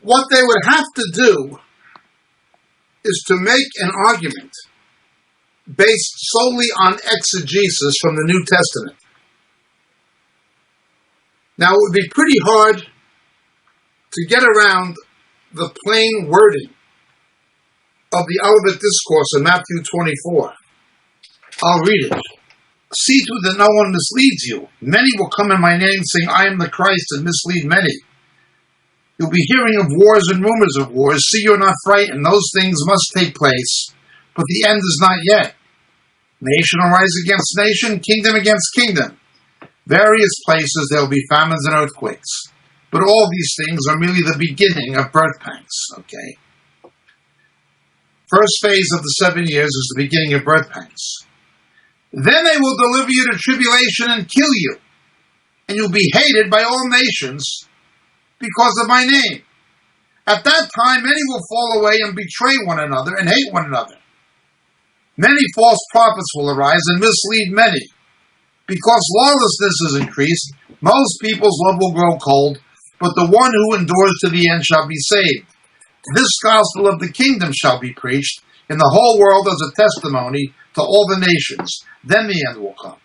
What they would have to do is to make an argument based solely on exegesis from the New Testament. Now, it would be pretty hard to get around the plain wording of the Olivet Discourse in Matthew 24. I'll read it. See to that no one misleads you. Many will come in my name saying, I am the Christ, and mislead many. You'll be hearing of wars and rumors of wars. See, you're not frightened. Those things must take place, but the end is not yet. Nation will rise against nation, kingdom against kingdom. Various places there will be famines and earthquakes. But all these things are merely the beginning of birth pangs, okay? First phase of the 7 years is the beginning of birth pangs. Then they will deliver you to tribulation and kill you, and you'll be hated by all nations because of my name. At that time, many will fall away and betray one another and hate one another. Many false prophets will arise and mislead many. Because lawlessness is increased, most people's love will grow cold, but the one who endures to the end shall be saved. This gospel of the kingdom shall be preached in the whole world as a testimony to all the nations. Then the end will come.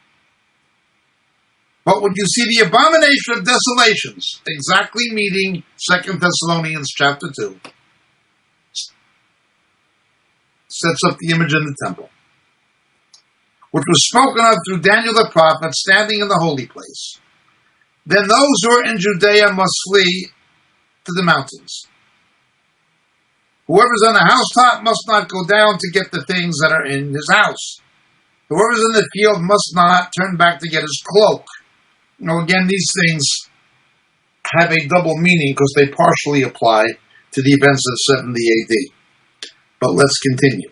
But when you see the abomination of desolations, exactly meeting 2 Thessalonians chapter 2, sets up the image in the temple, which was spoken of through Daniel the prophet standing in the holy place. Then those who are in Judea must flee to the mountains. Whoever's on the housetop must not go down to get the things that are in his house. Whoever's in the field must not turn back to get his cloak. Again, these things have a double meaning because they partially apply to the events of 70 AD. But let's continue.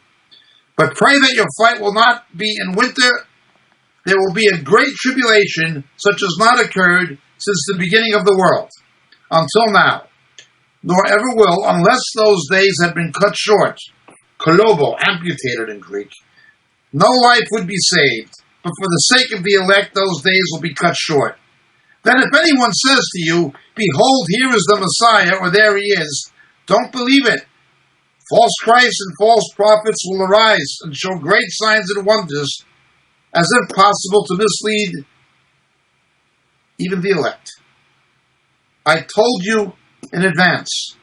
But pray that your flight will not be in winter. There will be a great tribulation such as not occurred since the beginning of the world until now, nor ever will, unless those days had been cut short. Kolobo, amputated in Greek. No life would be saved, but for the sake of the elect, those days will be cut short. Then if anyone says to you, behold, here is the Messiah, or there he is, don't believe it. False Christs and false prophets will arise and show great signs and wonders, as if possible to mislead even the elect. I told you in advance.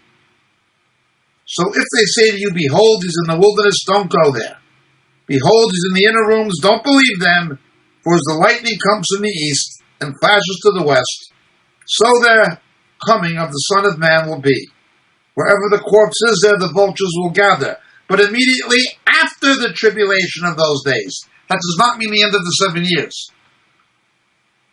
So if they say to you, behold, he's in the wilderness, don't go there. Behold, he's in the inner rooms, don't believe them, for as the lightning comes from the east and flashes to the west, so their coming of the Son of Man will be. Wherever the corpse is, there the vultures will gather. But immediately after the tribulation of those days, that does not mean the end of the 7 years.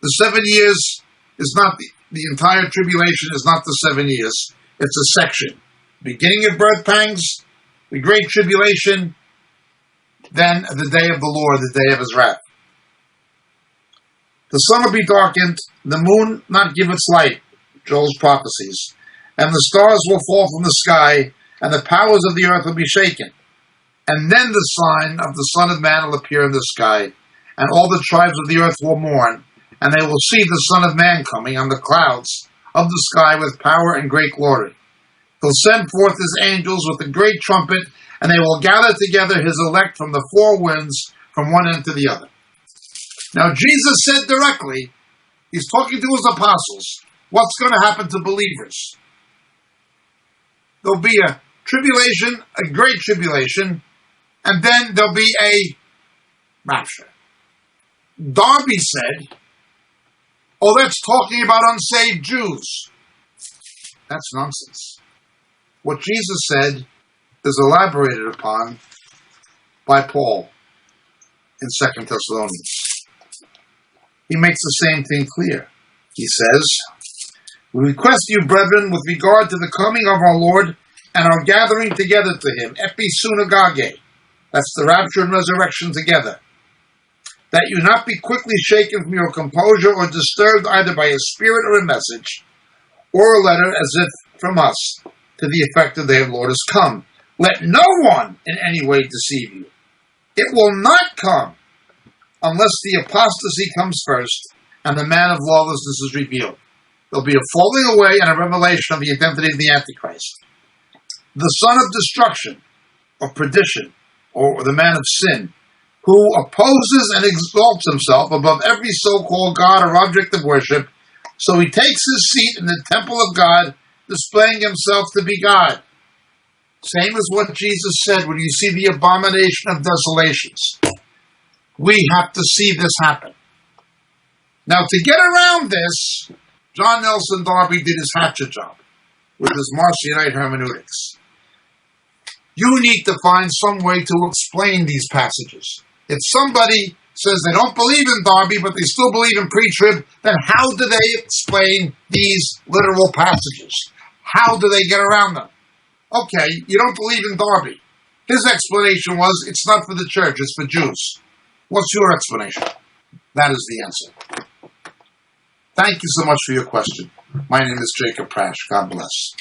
The 7 years is not the entire tribulation is not the 7 years. It's a section. Beginning of birth pangs, the great tribulation, then the day of the Lord, the day of his wrath. The sun will be darkened, the moon not give its light, Joel's prophecies, and the stars will fall from the sky, and the powers of the earth will be shaken. And then the sign of the Son of Man will appear in the sky, and all the tribes of the earth will mourn, and they will see the Son of Man coming on the clouds of the sky with power and great glory. He'll send forth his angels with a great trumpet, and they will gather together his elect from the four winds, from one end to the other. Now Jesus said directly, he's talking to his apostles, what's going to happen to believers? There'll be a tribulation, a great tribulation, and then there'll be a rapture. Darby said, oh, that's talking about unsaved Jews. That's nonsense. What Jesus said is elaborated upon by Paul in 2 Thessalonians. He makes the same thing clear. He says, we request you, brethren, with regard to the coming of our Lord and our gathering together to him, episunagage, that's the rapture and resurrection together, that you not be quickly shaken from your composure or disturbed either by a spirit or a message, or a letter as if from us, to the effect that the day of the Lord has come. Let no one in any way deceive you. It will not come unless the apostasy comes first and the man of lawlessness is revealed, There'll be a falling away and a revelation of the identity of the Antichrist. The son of destruction, or perdition, or the man of sin, who opposes and exalts himself above every so-called God or object of worship, so he takes his seat in the temple of God, displaying himself to be God. Same as what Jesus said when you see the abomination of desolations. We have to see this happen. Now, to get around this, John Nelson Darby did his hatchet job with his Marcionite hermeneutics. You need to find some way to explain these passages. If somebody says they don't believe in Darby, but they still believe in Pretrib, then how do they explain these literal passages? How do they get around them? Okay, you don't believe in Darby. His explanation was, it's not for the church, it's for Jews. What's your explanation? That is the answer. Thank you so much for your question. My name is Jacob Prasch. God bless.